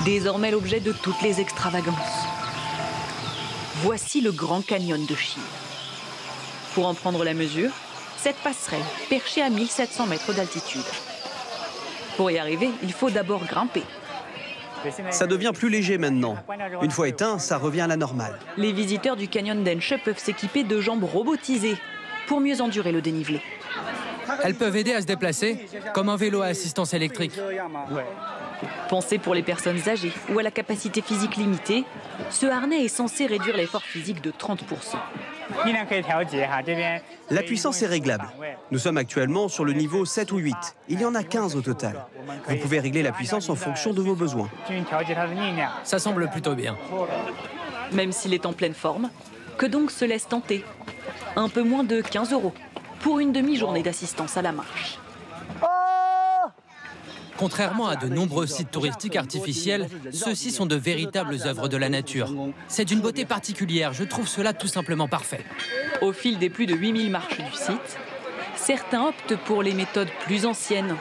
Désormais l'objet de toutes les extravagances. Voici le Grand Canyon de Chine. Pour en prendre la mesure, cette passerelle perchée à 1700 mètres d'altitude. Pour y arriver, il faut d'abord grimper. Ça devient plus léger maintenant. Une fois éteint, ça revient à la normale. Les visiteurs du canyon d'Enshe peuvent s'équiper de jambes robotisées pour mieux endurer le dénivelé. Elles peuvent aider à se déplacer, comme un vélo à assistance électrique. Pensé pour les personnes âgées ou à la capacité physique limitée, ce harnais est censé réduire l'effort physique de 30%. La puissance est réglable. Nous sommes actuellement sur le niveau 7 ou 8. Il y en a 15 au total. Vous pouvez régler la puissance en fonction de vos besoins. Ça semble plutôt bien. Même s'il est en pleine forme, que donc se laisse tenter? Un peu moins de 15 € pour une demi-journée d'assistance à la marche. Contrairement à de nombreux sites touristiques artificiels, ceux-ci sont de véritables œuvres de la nature. C'est d'une beauté particulière, je trouve cela tout simplement parfait. Au fil des plus de 8000 marches du site, certains optent pour les méthodes plus anciennes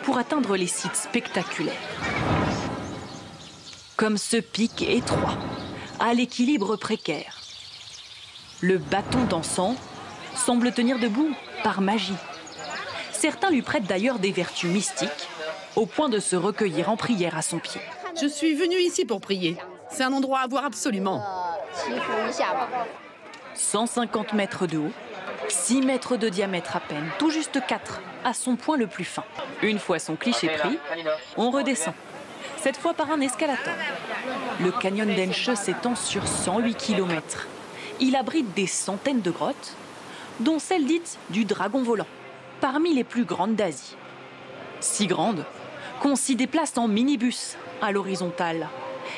pour atteindre les sites spectaculaires. Comme ce pic étroit, à l'équilibre précaire. Le bâton dansant semble tenir debout par magie. Certains lui prêtent d'ailleurs des vertus mystiques, au point de se recueillir en prière à son pied. Je suis venue ici pour prier. C'est un endroit à voir absolument. 150 mètres de haut, 6 mètres de diamètre à peine, tout juste 4 à son point le plus fin. Une fois son cliché pris, on redescend, cette fois par un escalator. Le canyon d'Enshe s'étend sur 108 km. Il abrite des centaines de grottes, dont celle dite du dragon volant, parmi les plus grandes d'Asie. Si grandes qu'on s'y déplace en minibus à l'horizontale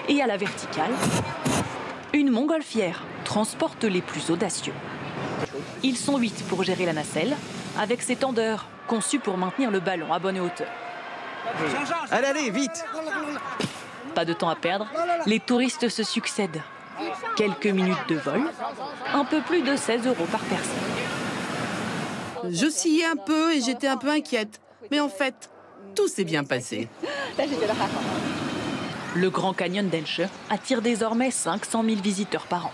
et à la verticale. Une montgolfière transporte les plus audacieux. Ils sont 8 pour gérer la nacelle, avec ses tendeurs conçus pour maintenir le ballon à bonne hauteur. Allez, allez, vite! Pas de temps à perdre, les touristes se succèdent. Quelques minutes de vol, un peu plus de 16 € par personne. Je sciais un peu et j'étais un peu inquiète. Mais en fait, tout s'est bien passé. Le Grand Canyon d'Enshe attire désormais 500 000 visiteurs par an.